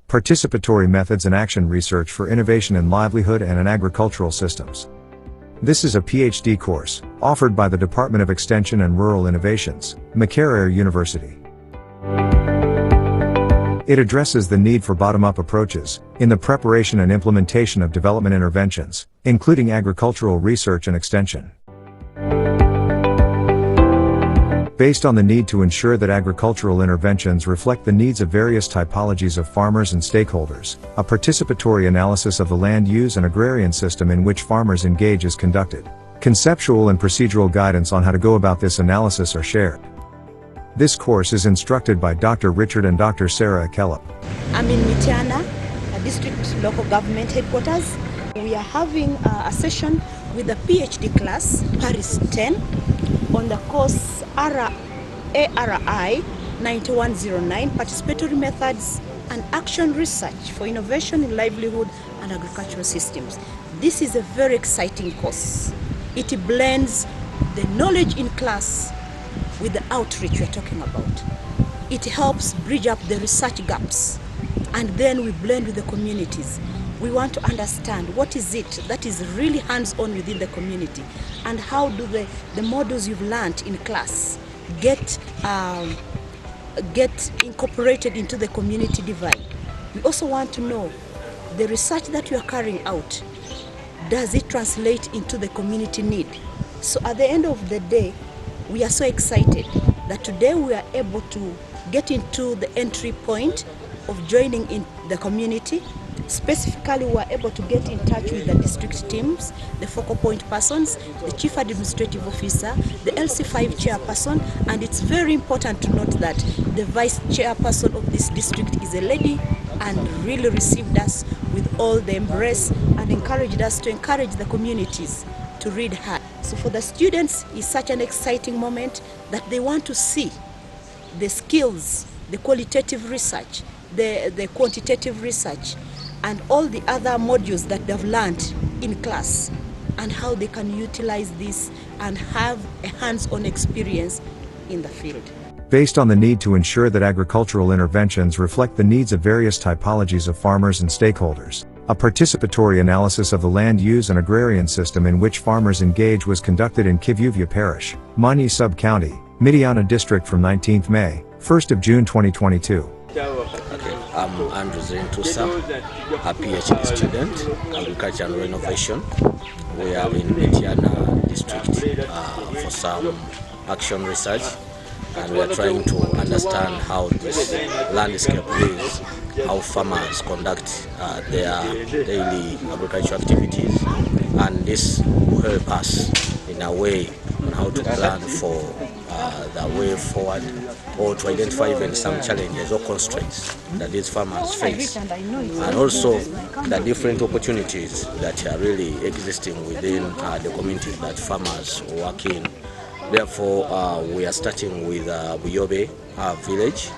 Participatory Methods and Action Research for Innovation in Livelihood and in Agricultural Systems. This is a PhD course, offered by the Department of Extension and Rural Innovations, Makerere University. It addresses the need for bottom-up approaches, in the preparation and implementation of development interventions, including agricultural research and extension. Based on the need to ensure that agricultural interventions reflect the needs of various typologies of farmers and stakeholders, a participatory analysis of the land use and agrarian system in which farmers engage is conducted. Conceptual and procedural guidance on how to go about this analysis are shared. This course is instructed by Dr. Richard and Dr. Sarah Kellop. I'm in Mityana, a district local government headquarters. We are having a session with the PhD class, Pari 10, on the course ARI 9109, Participatory Methods and Action Research for Innovation in Livelihood and Agricultural Systems. This is a very exciting course. It blends the knowledge in class with the outreach we're talking about. It helps bridge up the research gaps, and then we blend with the communities. We want to understand what is it that is really hands-on within the community, and how do the models you've learned in class get incorporated into the community divide. We also want to know the research that you are carrying out, does it translate into the community need? So at the end of the day, we are so excited that today we are able to get into the entry point of joining in the community. Specifically, we are able to get in touch with the district teams, the focal point persons, the chief administrative officer, the LC5 chairperson, and it's very important to note that the vice chairperson of this district is a lady and really received us with all the embrace and encouraged us to encourage the communities to read her. So for the students, it's such an exciting moment that they want to see the skills, the qualitative research, the quantitative research, and all the other modules that they've learned in class, and how they can utilize this and have a hands-on experience in the field. Based on the need to ensure that agricultural interventions reflect the needs of various typologies of farmers and stakeholders, a participatory analysis of the land use and agrarian system in which farmers engage was conducted in Kivuva Parish, Manyi Sub-County, Mityana District from 19th May, 1st of June 2022. Okay, I'm Andrew Tusa, a PhD student, Agriculture and Renovation. We are in Mityana District for some action research, and we are trying to understand how this landscape is, how farmers conduct their daily agricultural activities, and this will help us in a way on how to plan for the way forward, or to identify even some challenges or constraints that these farmers face, and also the different opportunities that are really existing within the communities that farmers work in. Therefore, we are starting with Buyobe village.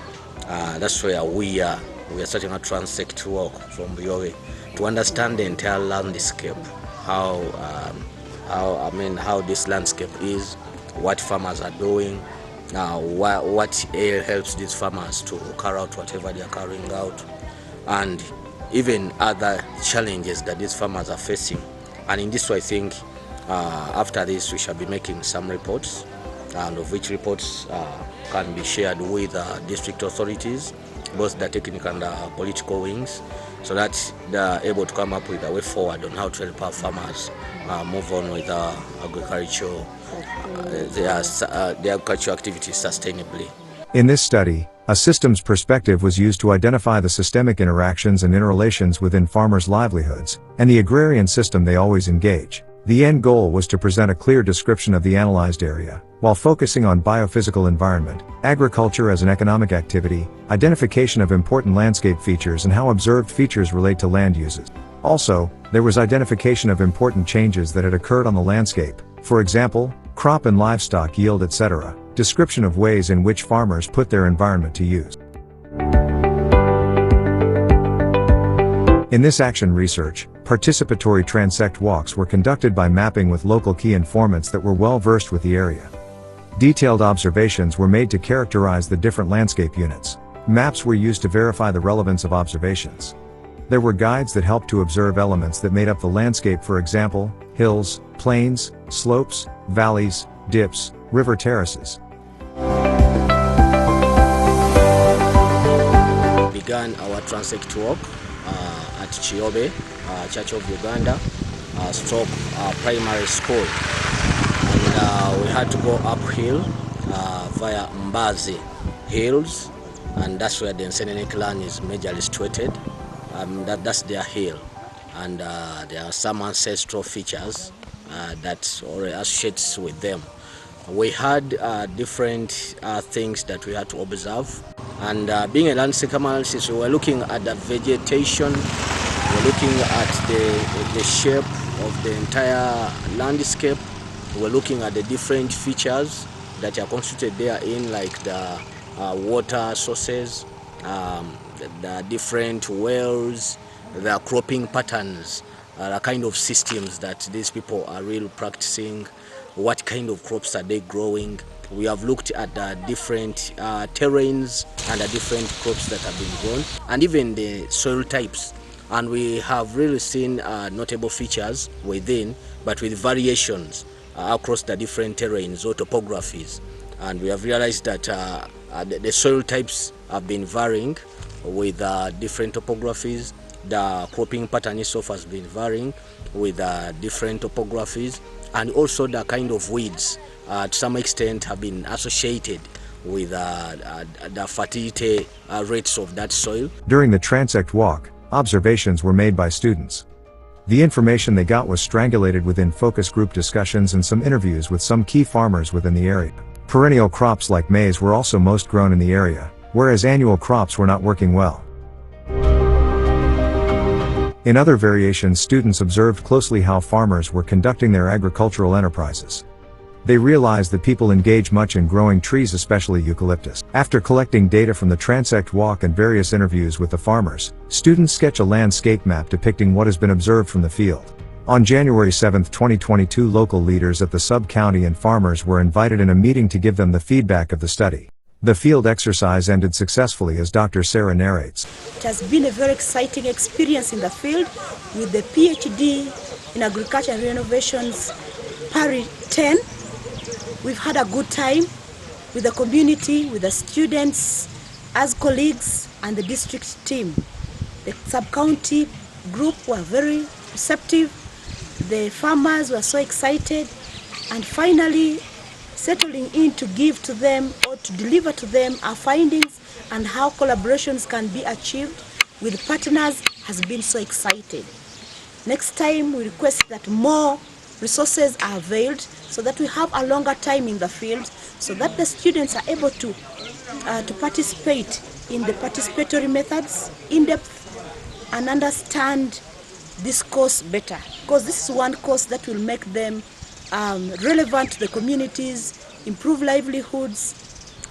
That's where we are starting a transect walk from Buyobe to understand the entire landscape, how this landscape is, what farmers are doing, what helps these farmers to carry out whatever they are carrying out, and even other challenges that these farmers are facing. And in this way, I think after this we shall be making some reports, and of which reports can be shared with district authorities, both the technical and the political wings, so that they are able to come up with a way forward on how to help our farmers move on with agricultural activities sustainably. In this study, a systems perspective was used to identify the systemic interactions and interrelations within farmers' livelihoods, and the agrarian system they always engage. The end goal was to present a clear description of the analyzed area, while focusing on biophysical environment, agriculture as an economic activity, identification of important landscape features and how observed features relate to land uses. Also, there was identification of important changes that had occurred on the landscape, for example, crop and livestock yield, etc., description of ways in which farmers put their environment to use. In this action research, participatory transect walks were conducted by mapping with local key informants that were well versed with the area. Detailed observations were made to characterize the different landscape units. Maps were used to verify the relevance of observations. There were guides that helped to observe elements that made up the landscape, for example, hills, plains, slopes, valleys, dips, river terraces. Began our transect walk at Chiobe, Church of Uganda, primary school. And we had to go uphill via Mbazi Hills, and that's where the Nsenene clan is majorly situated. That's their hill, and there are some ancestral features that already associates with them. We had different things that we had to observe, and being a landscape analysis, we were looking at the vegetation, we were looking at the shape of the entire landscape, we were looking at the different features that are constituted therein, like the water sources, the different wells, the cropping patterns, the kind of systems that these people are really practicing, what kind of crops are they growing. We have looked at the different terrains and the different crops that have been grown, and even the soil types. And we have really seen notable features within, but with variations across the different terrains or topographies. And we have realized that the soil types have been varying with different topographies. The cropping pattern itself has been varying with different topographies, and also the kind of weeds to some extent have been associated with the fertility rates of that soil. During the transect walk, observations were made by students. The information they got was strangulated within focus group discussions and some interviews with some key farmers within the area. Perennial crops like maize were also most grown in the area, whereas annual crops were not working well. In other variations, students observed closely how farmers were conducting their agricultural enterprises. They realized that people engage much in growing trees, especially eucalyptus. After collecting data from the transect walk and various interviews with the farmers, students sketch a landscape map depicting what has been observed from the field. On January 7, 2022, local leaders at the sub-county and farmers were invited in a meeting to give them the feedback of the study. The field exercise ended successfully, as Dr. Sarah narrates. It has been a very exciting experience in the field with the PhD in Agriculture and Renovations, Pari 10. We've had a good time with the community, with the students, as colleagues, and the district team. The sub-county group were very receptive. The farmers were so excited, and finally settling in to give to them or to deliver to them our findings and how collaborations can be achieved with partners has been so excited. Next time we request that more resources are availed so that we have a longer time in the field, so that the students are able to participate in the participatory methods in depth and understand this course better, because this is one course that will make them relevant to the communities, improve livelihoods,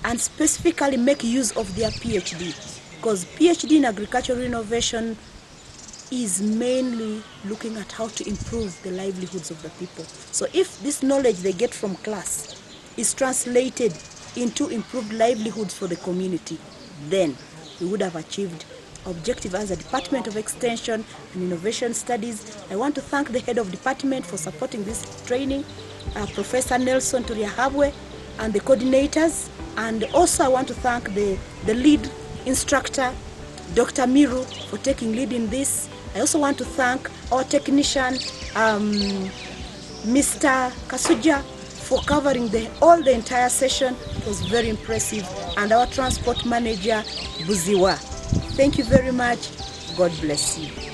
and specifically make use of their PhD. Because PhD in agricultural innovation is mainly looking at how to improve the livelihoods of the people. So if this knowledge they get from class is translated into improved livelihoods for the community, then we would have achieved objective as a Department of Extension and Innovation Studies. I want to thank the head of department for supporting this training, Professor Nelson Turiahabwe, and the coordinators. And also I want to thank the lead instructor, Dr. Miru, for taking lead in this. I also want to thank our technician, Mr. Kasuja, for covering all the entire session. It was very impressive. And our transport manager, Buziwa. Thank you very much. God bless you.